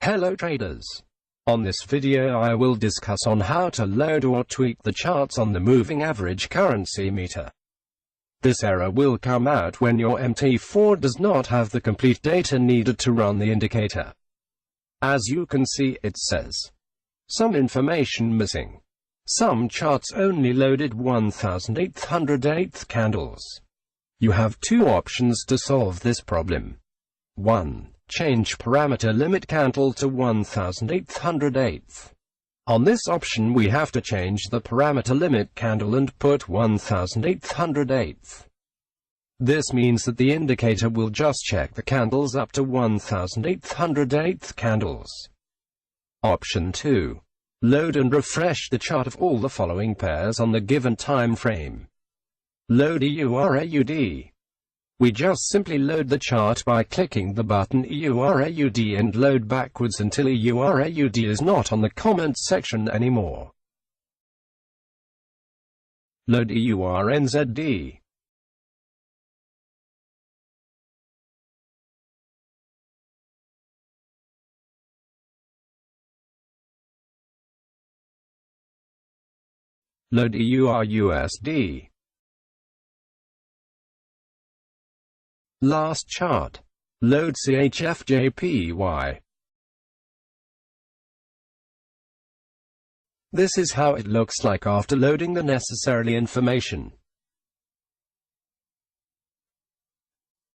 Hello traders. On this video I will discuss on how to load or tweak the charts on the moving average currency meter. This error will come out when your MT4 does not have the complete data needed to run the indicator. As you can see, it says some information missing. Some charts only loaded 1808 candles. You have two options to solve this problem. 1. Change parameter limit candle to 1808. On this option we have to change the parameter limit candle and put 1808. This means that the indicator will just check the candles up to 1808 candles. Option 2. Load and refresh the chart of all the following pairs on the given time frame. Load EURAUD. We just simply load the chart by clicking the button EURAUD and load backwards until EURAUD is not on the comments section anymore. Load EURNZD. Load EURUSD. Last chart. Load CHFJPY. This is how it looks like after loading the necessary information.